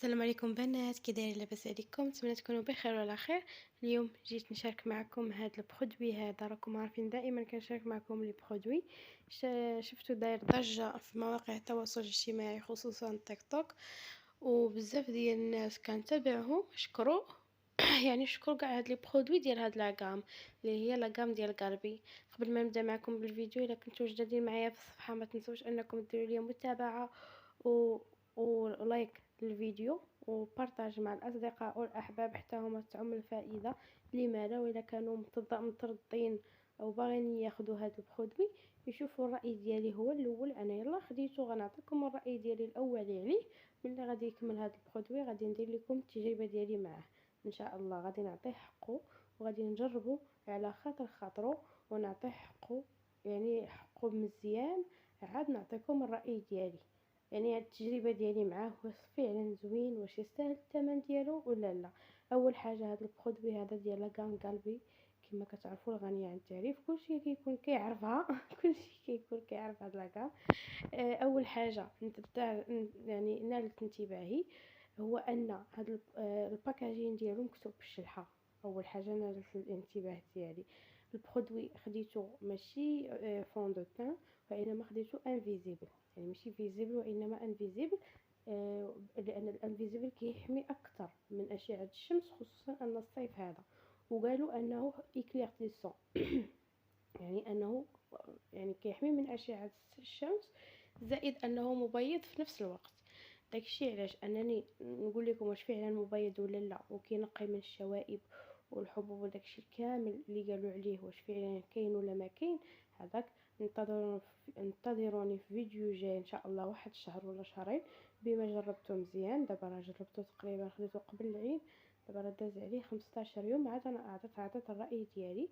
السلام عليكم بنات، كي دايرين؟ لاباس عليكم؟ نتمنى تكونوا بخير وعلى خير. اليوم جيت نشارك معكم هذا البرودوي هذا. راكم عارفين دائما كنشارك معكم لي برودوي. شفتو داير ضجه في مواقع التواصل الاجتماعي خصوصا تيك توك، وبزاف ديال الناس كنتابعهم شكروا يعني شكروا كاع هاد لي برودوي ديال هاد لاغام اللي هي لاغام ديال قلبي. قبل ما نبدا معكم بالفيديو، الا كنتو جدادين معايا في الصفحه ما تنسوش انكم ديروا لي متابعه و ولايك للفيديو وبارطاج مع الاصدقاء والاحباب حتى هما تعم الفائده. لما لا، وإلا كانوا متردين او باغيين ياخذوا هذا البرودوي يشوفوا الراي ديالي هو الاول. انا يلا خديته، غنعطيكم الراي ديالي الاولي عليه. ملي غادي يكمل هذا البرودوي غادي ندير لكم التجربه ديالي معاه ان شاء الله. غادي نعطيه حقه وغادي نجربه على خاطر خاطره ونعطيه حقه، يعني حقه مزيان. عاد نعطيكم الراي ديالي، يعني هاد التجربه ديالي معاه واش فعلا زوين، واش يستاهل الثمن ديالو ولا لا. اول حاجه هاد البرودوي هذا ديال لاكام قلبي، كما كتعرفوا الغنيه عن التعريف كلشي كيكون كيعرفها كلشي كيكون كيعرف هاد لاكام. اول حاجه يعني نالت انتباهي هو ان هاد الباكاجين ديالو مكتوب بالشلحه. اول حاجه نالت الانتباه ديالي. البرودوي خديته ماشي فون دو تان، وانما خديته انفيزيبل، يعني ماشي فيزيبل وانما انفيزيبل. لان الانفيزيبل كيحمي اكثر من اشعه الشمس، خصوصا ان الصيف هذا. وقالوا انه ايكليرتيسون يعني انه يعني كيحمي من اشعه الشمس، زائد انه مبيض في نفس الوقت. داكشي علاش انني نقول لكم واش فعلا مبيض ولا لا، وكينقي من الشوائب والحبوب وداكشي كامل اللي قالوا عليه واش فعلا كاين ولا ما كاين. هذاك انتظروني في فيديو جاي ان شاء الله، واحد الشهر ولا شهرين، بما جربته مزيان. دابا راه جربته تقريبا، خديته قبل العيد، دابا راه داز عليه 15 يوم. عاد انا عطيت الراي ديالي،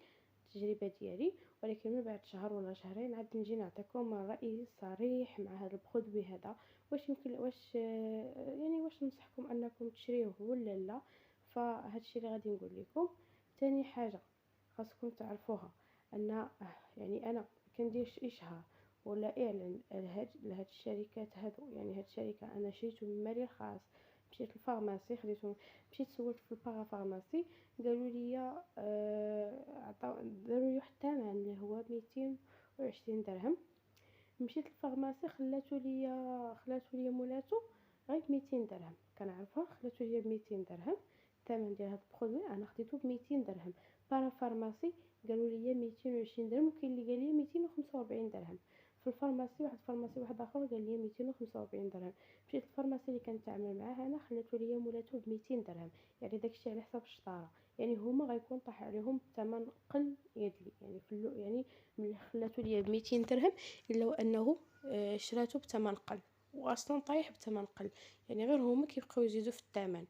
التجربه ديالي. ولكن من بعد شهر ولا شهرين عاد نجي نعطيكم الراي الصريح مع هذا البرودوي هذا، واش يمكن واش يعني واش ننصحكم انكم تشريوه ولا لا. فهاد الشيء اللي غادي نقول لكم. تاني حاجه خاصكم تعرفوها، ان يعني انا كندير اشهار ولا اعلان لهاد الشركات هادو. يعني هاد الشركه انا شريته من مالي الخاص، مشيت للفارماسي خديته، مشيت سولت في البارا فارماسي، قالوا لي داروا لي واحد الثمن اللي هو 220 درهم. مشيت للفارماسي خلاتو لي مولاتو غير 200 درهم، كنعرفها خلاتو لي ب 200 درهم. الثمن ديال هذا البرودوي انا خديته ب 200 درهم. بارا فارماسي قالوا لي 220 درهم، وكاين اللي قال لي 245 درهم. في الفارماسي واحد اخر قال لي 245 درهم. مشيت للفارماسي اللي كنتعامل معاه انا، خلاتو لي مولاتو ب 200 درهم. يعني داكشي على حساب الشطاره، يعني هما غيكون طاح عليهم الثمن قل يدلي. يعني يعني ملي خلاتو لي ب 200 درهم الا وانه شراته بثمن قل، واصلا طايح بثمن قل. يعني غير هما كيبقاو يزيدوا في الثمن.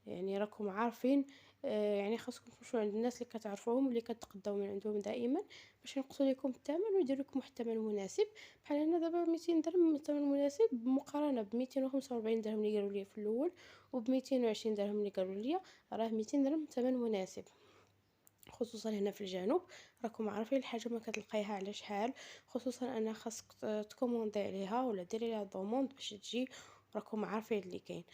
يعني راكم عارفين، يعني خاصكم تمشوا عند الناس اللي كتعرفوهم واللي كتقداو من عندهم دائما باش ينقصوا لكم الثمن ويديروا لكم واحد الثمن مناسب. بحال هنا دابا 200 درهم الثمن مناسب مقارنه ب 245 درهم اللي قالوا لي في الاول، وب 220 درهم اللي قالوا لي. راه 200 درهم ثمن مناسب، خصوصا هنا في الجنوب. راكم عارفين الحاجه ما كتلقايها على شحال، خصوصا انا خاصك تكوموندي عليها ولا ديري لها دوموند باش تجي. راكم عارفين اللي كاين.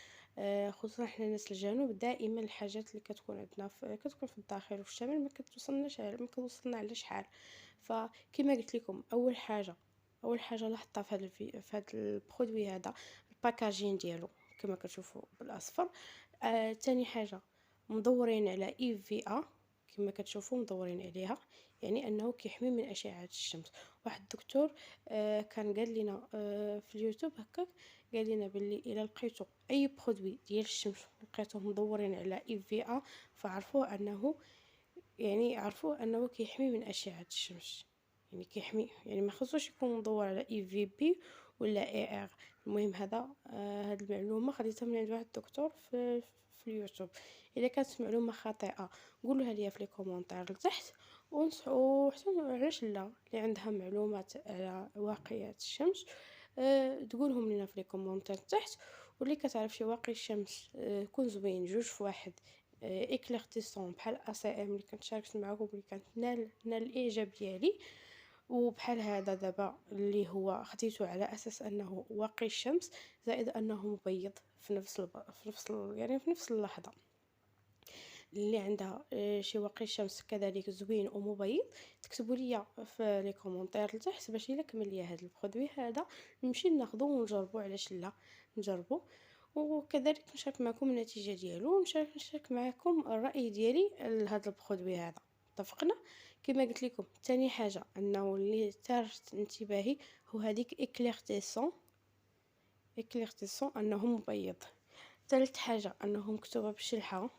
خصوصا حنا ناس الجنوب دائما الحاجات اللي كتكون عندنا كتكون في الداخل وفي الشمال ما كتوصلنا على شحال. فكما قلت لكم، اول حاجه لاحظتها في هذا البرودوي هذا الباكاجين ديالو كما كتشوفوا بالاصفر. تاني حاجه مدورين على اي في ا، كما كتشوفوا مدورين عليها، يعني انه كيحمي من اشعه الشمس. واحد الدكتور كان قال لنا في اليوتيوب هكاك، قال لنا باللي الا لقيتوا اي برودوي ديال الشمس لقيتوه مدورين على اي في ا، فعرفوا انه يعني عرفوا انه كيحمي من اشعه الشمس. يعني كيحمي، يعني ما خصوش يكون مدور على اي في بي ولا اي ار. المهم هذا هاد المعلومه خديتها من عند واحد الدكتور في اليوتيوب. اذا كانت معلومه خاطئه قولوها لي في لي كومونتير لتحت، ونصحوا حتى علاش لا اللي عندها معلومات على واقعيات الشمس تقولهم لنا في لي كومونتير تحت. واللي كتعرف شي واقي الشمس يكون زوين جوج في واحد، اكليرتيسون بحال اي ام اللي كنت شاركت معكم، اللي كانت نال الاعجاب ديالي، وبحال هذا دابا اللي هو خديته على اساس انه واقي الشمس زائد انه مبيض في نفس يعني في نفس اللحظه. اللي عندها شي واقي الشمس كذلك زوين ومبيض تكتبوا لي في لي كومونتير لتحت باش الا كمل ليا هذا البرودوي هذا نمشي ناخذه ونجربه، علاش لا نجربه. وكذلك نشارك معكم النتيجه ديالو، نشارك معكم الراي ديالي لهذا البرودوي هذا. اتفقنا؟ كما قلت لكم ثاني حاجه انه اللي ثارت انتباهي هو هذيك اكليرتيسون انه مبيض. ثالث حاجه انه مكتوبه بشلحه،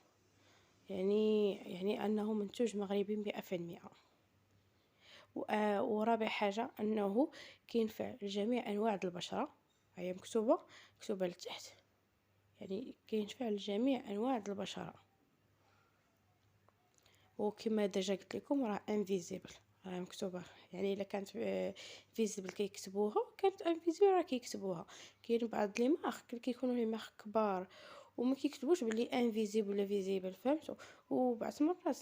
يعني أنه منتوج مغربي 100%. ورابع حاجة أنه كينفع لجميع أنواع البشرة، هي مكتوبة لتحت، يعني كينفع لجميع أنواع البشرة. وكما ديجا قلت لكم راه انفيزيبل، راه مكتوبه، يعني الا كانت فيزيبل كيكتبوها، كانت انفيزيبل راه كيكتبوها. كاين بعض لي مارك كيكونوا لي مارك كبار وما كيكتبوش بلي انفيزيبل ولا فيزيبل، فهمتوا؟ وبعض المرات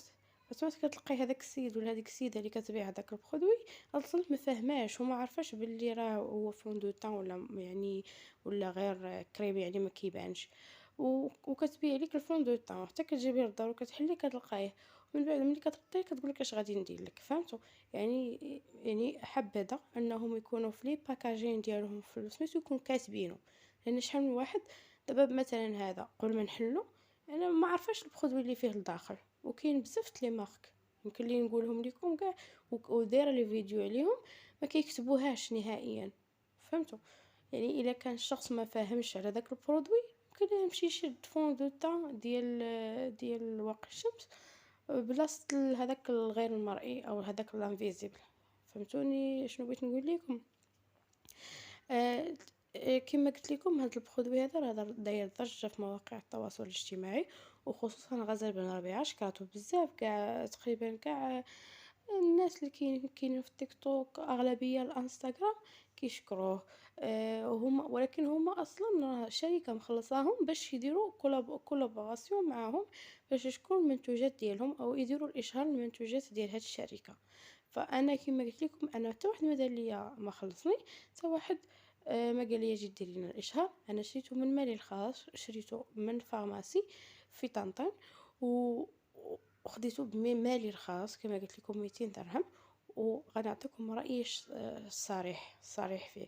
كتلقاي هذاك السيد ولا هذيك السيده اللي كتبيع هذاك البرودوي اصلا ما فاهماش وما عارفاش بلي راه هو فون دو طون ولا يعني ولا غير كريم، يعني ما كيبانش. وكتبيع لك الفون دو طون حتى كتجيبيه للدار وكتحليه كتلقايه، من بعد ملي كترديه كتقولك اش غادي ندير لك، فهمتوا؟ يعني حبذا انهم يكونوا في لي باكاجين ديالهم في سميتو يكون كاتبينه، لان شحال من واحد دابا مثلا هذا قبل ما نحلو انا ما عارفاش البرودوي اللي فيه الداخل، وكاين بزاف لي مارك يمكن لي نقولهم لكم كاع ودايره لي فيديو عليهم ما كيكتبوهاش نهائيا، فهمتوا؟ يعني الا كان الشخص ما فاهمش على داك البرودوي ممكن يمشي يشد فون دو طون ديال واقي الشمس بلاصه هذاك الغير المرئي او هذاك الانفيزيبل. فهمتوني شنو بغيت نقول لكم؟ آه كما قلت لكم هذا البرودوي هذا راه داير ضجه في مواقع التواصل الاجتماعي، وخصوصا غزال بن ربيعه شكرته بزاف، كاع تقريبا كاع الناس اللي كاينين في التيك توك اغلبيه الانستغرام كيشكروه. هما ولكن هما اصلا شركه مخلصاهم باش يديروا كولابوراسيون معاهم باش يشكروا المنتوجات ديالهم او يديروا الاشهار للمنتوجات ديال هاد الشركه. فانا كما قلت لكم انا حتى واحد ما دار ليا ما خلصني، حتى واحد ما قال لي جي ديري لنا الاشهار. انا شريته من مالي الخاص، شريته من فارماسي في طنطا وخديته بمالي الخاص كما قلت لكم 200 درهم. وغنعطيكم رايي الصريح فيه.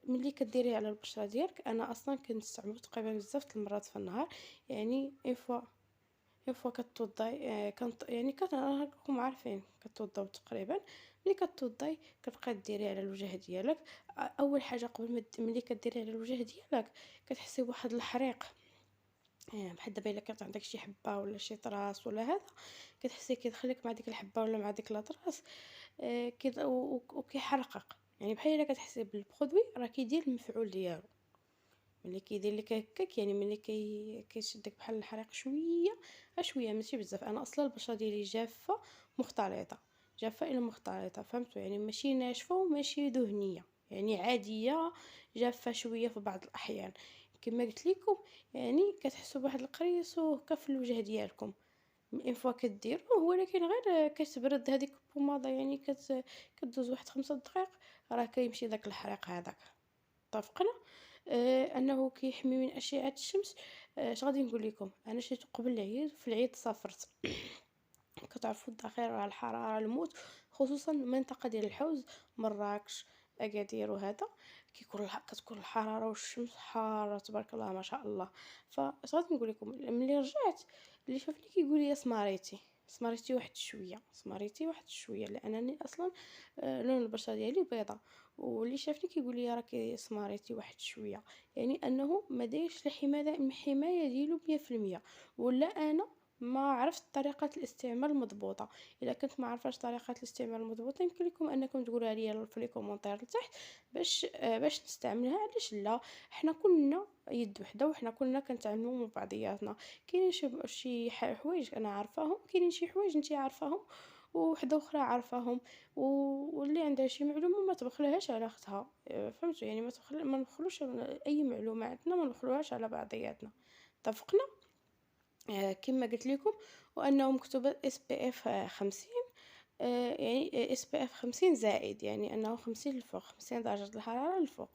ملي كديريه على البشره ديالك، انا اصلا كنستعملو تقريبا بزاف المرات في النهار، يعني اون فوا كتوضاي يعني راكم عارفين كتوضاو تقريبا. ملي كتوضاي كتبقاي ديري على الوجه ديالك. اول حاجه قبل ما ملي كديري على الوجه ديالك كتحسي بواحد الحريق، بحال دابا الا كانت عندك شي حبه ولا شي طراس ولا هذا كتحسي كيدخلك مع ديك الحبه ولا مع ديك لاطراس وكيحرقك، يعني بحال الا كتحسي بالبرودوي راه كيدير المفعول ديالو. ملي كيدير لك هكاك يعني ملي كيشدك بحال الحريق شويه ماشي بزاف. انا اصلا البشره ديالي جافه مختلطه، جافه الى مختلطه، فهمتوا؟ يعني ماشي ناشفه وماشي دهنيه، يعني عاديه جافه شويه في بعض الاحيان. كما قلت لكم يعني كتحسوا بواحد القريص هكا في الوجه ديالكم اون فوا كديروه، ولكن غير كتبرد هذيك البوماده، يعني كدوز واحد 5 دقائق راه كيمشي داك الحريق هذاك. اتفقنا؟ انه كيحمي من اشعه الشمس. اش غادي نقول لكم، انا شريته قبل العيد، في العيد صافرت. كتعرفوا الدخيل على الحراره الموت، خصوصا المنطقه ديال الحوز، مراكش، اكادير وهذا كتكون الحراره والشمس حاره تبارك الله ما شاء الله. فاش غادي نقول لكم ملي رجعت اللي شافني كيقول لي سماريتي واحد شويه لانني اصلا لون البشره ديالي بيضاء، واللي شافني كيقول لي راكي سماريتي واحد شويه، يعني انه ما دايرش الحمايه ديالو 100%. ولا انا ما عرفت طريقه الاستعمال المضبوطه. الا كنت ما عارفاش طريقه الاستعمال المضبوطه يمكن لكم انكم تقولوا لي في لي كومونتير لتحت باش نستعملها. علاش لا؟ حنا كلنا يد وحده وحنا كلنا كنتعلموا من بعضياتنا. كاينين شي حوايج انا عارفاهم، كاينين شي حوايج نتي عارفاهم وحده اخرى عارفاهم، واللي عندها شي معلومه ما تبخلهاش على اختها. فهمتوا؟ يعني ما نبخلوش اي معلومه عندنا ما نبخلوهاش على بعضياتنا. اتفقنا؟ كما قلت لكم وانه مكتوبه اس بي اف 50. يعني SPF 50 زائد، يعني انه 50 للفوق، 50 درجة الحرارة للفوق.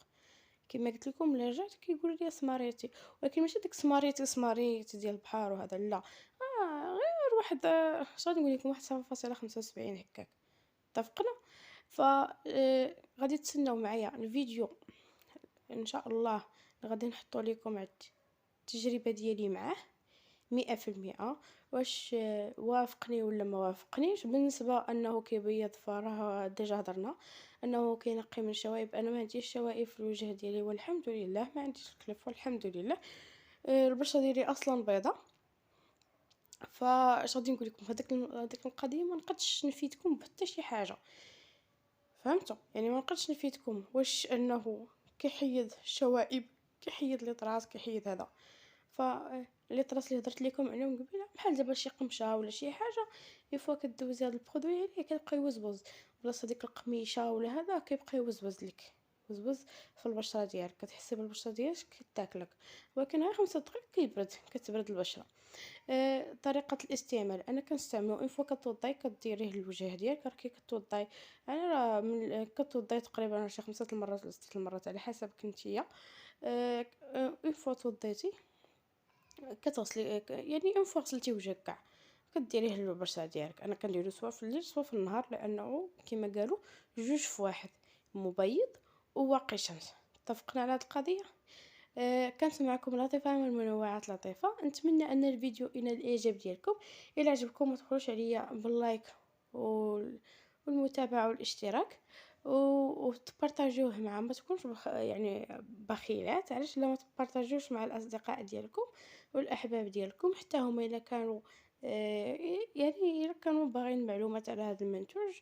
كما قلت لكم ملي رجعت كيقولوا لي سماريتي، ولكن ماشي ديك سماريتي ديال البحر وهذا، لا، غير واحد شغادي نقول لكم واحد 0.75 هكاك. اتفقنا. ف غادي تسناو معايا الفيديو ان شاء الله، غادي نحطو لكم على التجربه ديالي معاه 100%. واش وافقني ولا ما وافقنيش؟ بالنسبه انه كيبيض، فراه ديجا هضرنا انه كينقي من الشوائب. انا ما عنديش شوائب في الوجه ديالي والحمد لله، ما عنديش الكلف والحمد لله. البشره ديالي اصلا بيضاء. فاش غادي نقول لكم هذيك القضيه، ما نقدش نفيدكم بحتى شي حاجه، فهمتوا؟ يعني ما نقدرش نفيدكم واش انه كيحيد الشوائب، كيحيد لي طراس، كيحيد هذا. ف لي طراس اللي هضرت لكم عليهم قبيله بحال دابا شي قمشه ولا شي حاجه، يفوا كدوزي هذا البرودوي عليه كيبقى يوزوز، بلاصه ديك القميشه ولا هذا كيبقى يوزوز لك، وزوز في البشره ديالك، كتحسي بالبشره ديالك كتاكلك. ولكن غير 5 دقائق كيبرد، كتبرد البشره. طريقه الاستعمال، انا كنستعملو اون فوا كتوضاي كديريه للوجه ديالك. راكي كتوضاي، انا راه من كتوضاي تقريبا شي 5 المرات ولا 6 المرات على حسب كنتيا. اون فوا توضيتي كتغسلي، يعني اون فوا غسلتي وجهك كاع، كديريه للبشره ديالك. انا كنديرو سوا في الليل سوا في النهار، لانه كما قالوا جوج في واحد، مبيض وواقي شمس. اتفقنا على هذه القضيه. كانت معكم لطيفه من منوعات لطيفه. نتمنى ان الفيديو ينال الاعجاب ديالكم. الى عجبكم ما تبخلوش عليا باللايك والمتابعه والاشتراك، وتبارطاجيوه مع، ما تكونش يعني بخيلات، علاش لا ما تبارطاجيوش مع الاصدقاء ديالكم والاحباب ديالكم، حتى هما الا كانوا يعني الا كانوا باغيين معلومات على هذا المنتوج،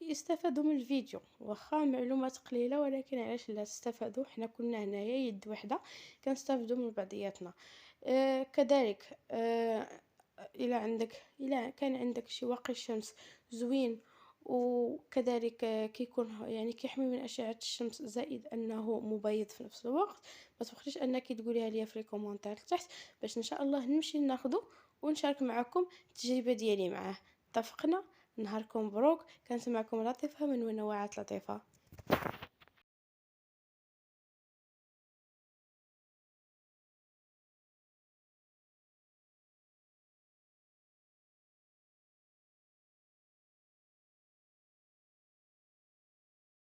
يستفادوا من الفيديو. واخا معلومات قليله، ولكن علاش لا تستفادوا؟ حنا كلنا هنايا يد وحده كنستافدوا من بعضياتنا. كذلك الى كان عندك شي واقي شمس زوين، وكذلك كيكون يعني كيحمي من اشعه الشمس، زائد انه مبيض في نفس الوقت، ما تبخليش انك تقوليها لي في الكومونتير تحت، باش ان شاء الله نمشي ناخذه ونشارك معكم التجربه ديالي معاه. اتفقنا. نهاركم مبروك. كانت معكم لطيفه من منوعات لطيفه.